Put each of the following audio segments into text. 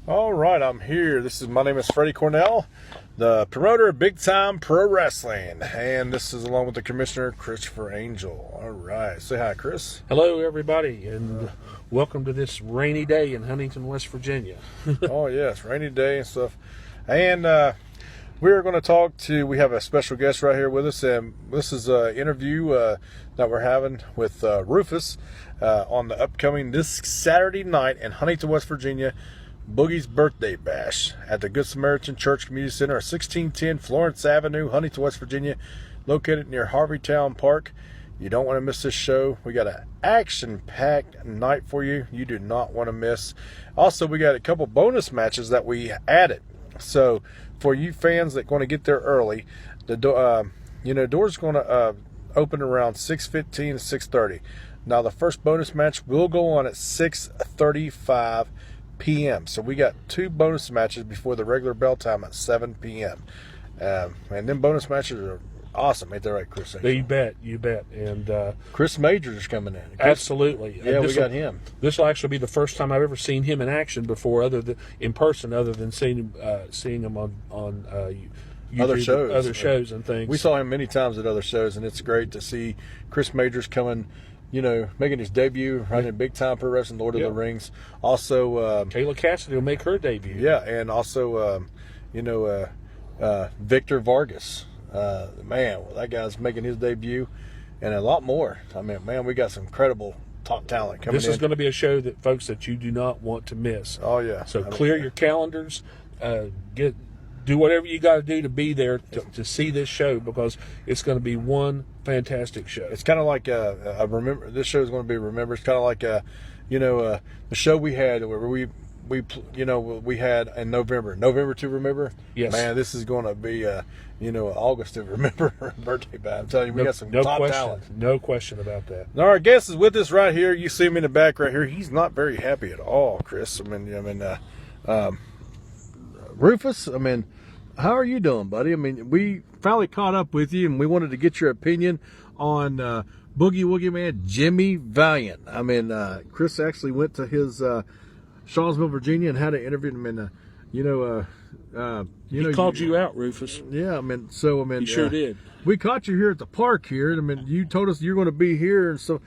All right, I'm here. My name is Freddie Cornell, the promoter of Big Time Pro Wrestling, and this is along with the commissioner, Christopher Angel. All right, say hi, Chris. Hello, everybody, and welcome to this rainy day in Huntington, West Virginia. Oh yes, rainy day and stuff, and we're going to talk to. We have a special guest right here with us, and this is an interview that we're having with Rufus on the upcoming this Saturday night in Huntington, West Virginia. Boogie's birthday bash at the Good Samaritan Church Community Center, 1610 Florence Avenue, Huntington, West Virginia, located near Harveytown Park. You don't want to miss this show. We got an action-packed night for you. You do not want to miss. Also, we got a couple bonus matches that we added. So, for you fans that want to get there early, the doors going to open around 6:15 to 6:30. Now, the first bonus match will go on at 6:35 p.m. So we got two bonus matches before the regular bell time at 7 p.m. And then bonus matches are awesome. Ain't that right, Chris? You bet. And Chris Majors is coming in. Absolutely. Yeah, we got him. This will actually be the first time I've ever seen him in action before, in person, other than seeing him on YouTube, other shows and things. We saw him many times at other shows, and it's great to see Chris Majors coming. Making his debut right in Big Time Pro Wrestling, Lord of the Rings. Also, Kayla Cassidy will make her debut. Yeah, and also, Victor Vargas. That guy's making his debut, and a lot more. I mean, man, we got some incredible top talent coming in. This is going to be a show that, folks, that you do not want to miss. Oh, yeah. So clear your calendars. Do whatever you got to do to be there to see this show, because it's going to be one fantastic show. It's kind of like I remember this show is going to be remembered. It's kind of like the show we had where we had in November to remember. Yes, man, this is going to be August to remember birthday bash. I'm telling you, we got some top talent. No question about that. Now our guest is with us right here. You see him in the back right here. He's not very happy at all, Chris. Rufus, how are you doing, buddy? We finally caught up with you, and we wanted to get your opinion on Boogie Woogie Man Jimmy Valiant. Chris actually went to his Charlottesville, Virginia, and had an interview. He called you out, Rufus. Yeah, he sure did. We caught you here at the park here, and you told us you're going to be here, and so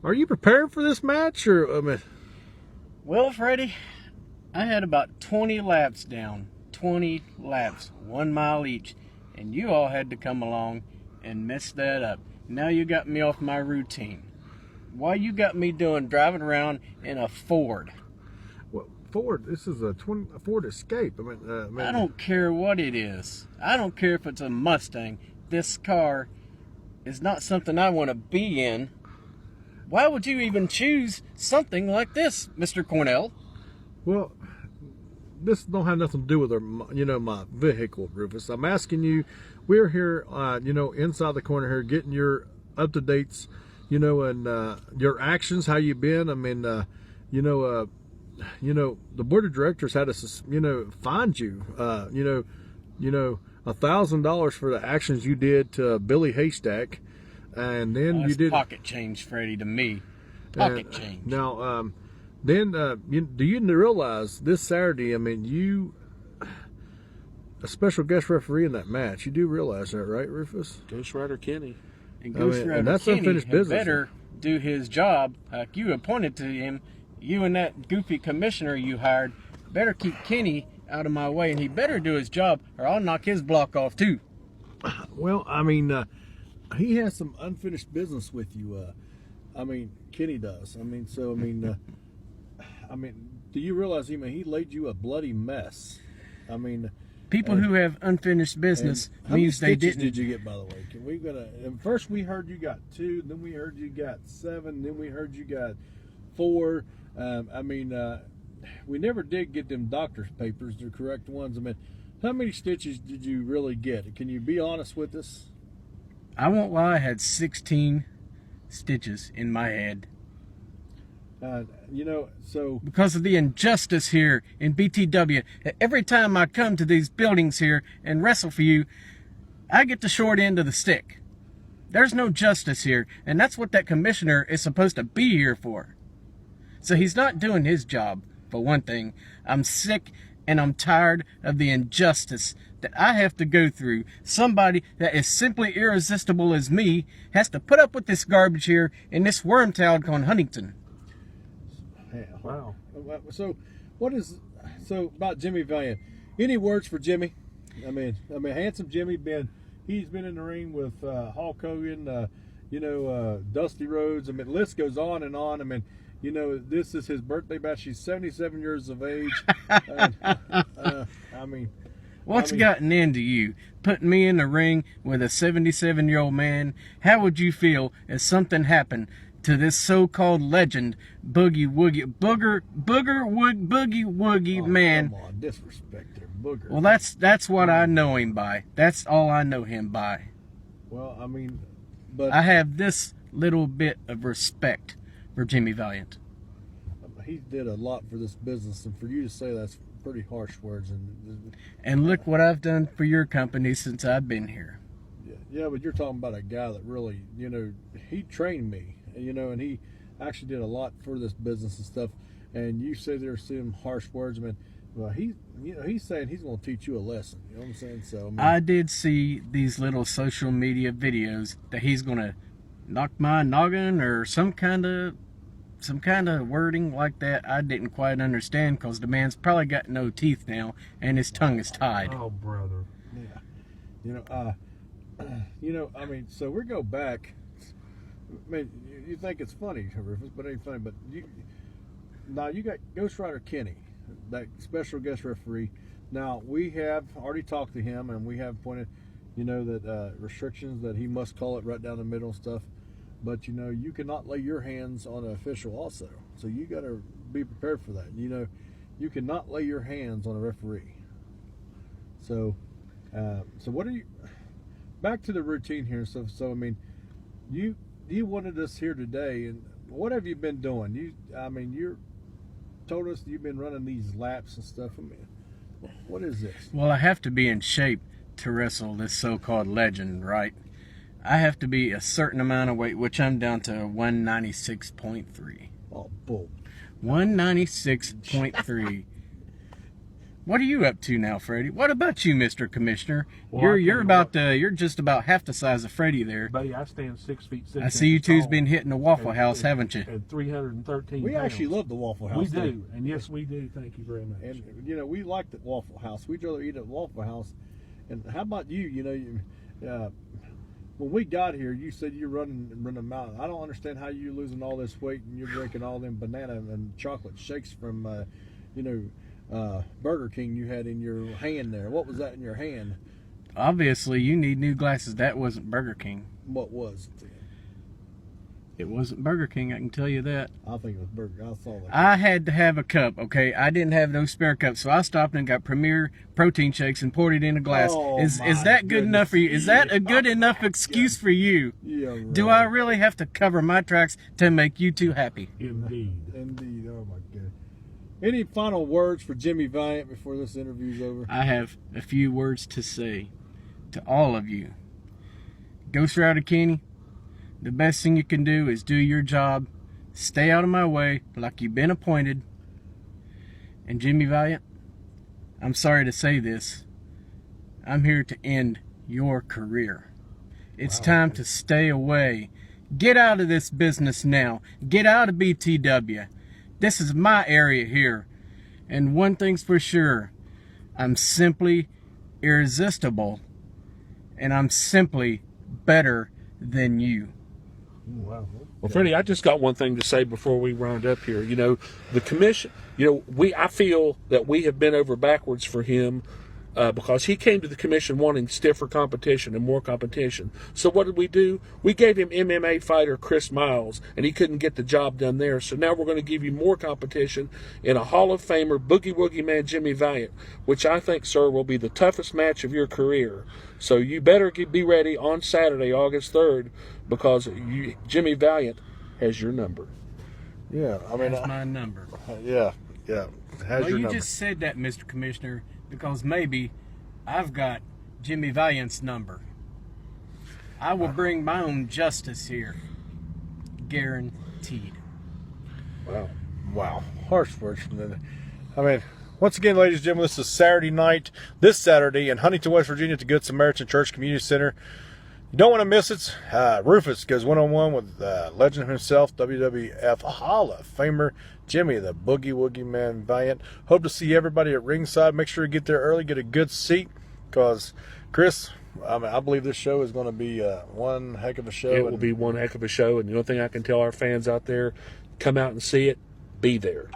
are you prepared for this match, or Well, Freddie, I had about 20 laps down. 20 laps, 1 mile each, and you all had to come along and mess that up. Now you got me off my routine. Why you got me driving around in a Ford? Well, Ford, this is a Ford Escape. I don't care what it is. I don't care if it's a Mustang. This car is not something I want to be in. Why would you even choose something like this, Mr. Cornell? Well, this don't have nothing to do with my vehicle, Rufus. I'm asking you. We're here, inside the corner here, getting your up-to-dates, and your actions, how you been. The board of directors had us, find you, $1,000 for the actions you did to Billy Haystack, and then you did pocket change, Freddie, to me. Pocket change. Now, then, do you realize this Saturday, you a special guest referee in that match? You do realize that, right, Rufus? Ghost Rider Kenny. And Ghost Rider that's Kenny unfinished business. Better do his job like you appointed to him. You and that goofy commissioner you hired better keep Kenny out of my way, and he better do his job, or I'll knock his block off too. Well, he has some unfinished business with you. Kenny does. Do you realize he laid you a bloody mess? People who have unfinished business means they didn't. How many stitches did you get, by the way? First we heard you got 2, then we heard you got 7, then we heard you got 4. We never did get them doctor's papers, the correct ones. How many stitches did you really get? Can you be honest with us? I won't lie, I had 16 stitches in my head. Because of the injustice here in BTW. Every time I come to these buildings here and wrestle for you, I get the short end of the stick. There's no justice here, and that's what that commissioner is supposed to be here for. So he's not doing his job, for one thing. I'm sick and I'm tired of the injustice that I have to go through. Somebody that is simply irresistible as me has to put up with this garbage here in this worm town called Huntington. Yeah. Wow. So, about Jimmy Valiant? Any words for Jimmy? I mean, handsome Jimmy he's been in the ring with Hulk Hogan, Dusty Rhodes. I mean, the list goes on and on. I mean, this is his birthday bash. He's 77 years of age. What's gotten into you? Putting me in the ring with a 77-year-old man? How would you feel if something happened to this so-called legend, Boogie Woogie, Boogie Woogie man? Come on, disrespect there, Booger. Well, that's what I know him by. That's all I know him by. Well, I mean, but I have this little bit of respect for Jimmy Valiant. He did a lot for this business, and for you to say that's pretty harsh words. And look what I've done for your company since I've been here. Yeah, but you're talking about a guy that really, he trained me, and he actually did a lot for this business and stuff. And you say there's some harsh words. I mean, well, he's saying he's going to teach you a lesson. You know what I'm saying? So I did see these little social media videos that he's going to knock my noggin or some kind of wording like that. I didn't quite understand because the man's probably got no teeth now and his tongue is tied. Oh, brother. Yeah. I mean, so we go back. I mean, you think it's funny, Rufus, but it ain't funny. But you got Ghost Rider Kenny, that special guest referee. Now, we have already talked to him, and we have pointed, that restrictions that he must call it right down the middle and stuff. But, you cannot lay your hands on an official also. So you got to be prepared for that. You cannot lay your hands on a referee. So what are you... Back to the routine here and stuff. So, I mean, you wanted us here today, and what have you been doing? You told us you've been running these laps and stuff. I mean, what is this? Well, I have to be in shape to wrestle this so-called legend, right? I have to be a certain amount of weight, which I'm down to 196.3. Oh, bull. 196.3. What are you up to now, Freddie? What about you, Mr. Commissioner? Well, you're just about half the size of Freddie there. Buddy, I stand 6 feet 6 I see you inches two's tall been hitting the Waffle House, haven't you? And 313 We pounds. actually love the Waffle House. We do, and yes, we do. Thank you very much. And we like the Waffle House. We'd rather eat at Waffle House. And how about you? When we got here, you said you're running a mountain. I don't understand how you're losing all this weight and you're drinking all them banana and chocolate shakes from, Burger King you had in your hand there. What was that in your hand? Obviously, you need new glasses. That wasn't Burger King. What was it? It wasn't Burger King, I can tell you that. I think it was Burger. I saw that. I had to have a cup, okay? I didn't have no spare cups, so I stopped and got Premier protein shakes and poured it in a glass. Oh, is that good enough for you? Is that a good enough excuse for you? Yeah, right. Do I really have to cover my tracks to make you two happy? Indeed. Indeed. Oh, my God. Any final words for Jimmy Valiant before this interview's over? I have a few words to say to all of you. Ghost Rider Kenny, the best thing you can do is do your job. Stay out of my way like you've been appointed. And Jimmy Valiant, I'm sorry to say this. I'm here to end your career. It's time to stay away. Get out of this business now. Get out of BTW. This is my area here. And one thing's for sure. I'm simply irresistible. And I'm simply better than you. Wow. Well, Freddie, I just got one thing to say before we round up here. The commission, I feel that we have been over backwards for him because he came to the commission wanting stiffer competition and more competition. So what did we do? We gave him MMA fighter Chris Miles, and he couldn't get the job done there. So now we're going to give you more competition in a Hall of Famer, Boogie Woogie man Jimmy Valiant, which I think, sir, will be the toughest match of your career. So you better be ready on Saturday, August 3rd, because Jimmy Valiant has your number. Yeah, I mean, That's my number. Yeah. Has your You number. just said that, Mr. Commissioner, because maybe I've got Jimmy Valiant's number. I will bring my own justice here. Guaranteed. Wow. Harsh words from the... I mean, Once again, ladies and gentlemen, this is Saturday night, this Saturday in Huntington, West Virginia at the Good Samaritan Church Community Center. You don't want to miss it. Rufus goes one-on-one with legend himself, WWF Hall of Famer Jimmy, the Boogie Woogie Man Valiant. Hope to see everybody at ringside. Make sure you get there early, get a good seat, because, Chris, I believe this show is going to be one heck of a show. It will be one heck of a show, and the only thing I can tell our fans out there, come out and see it, be there.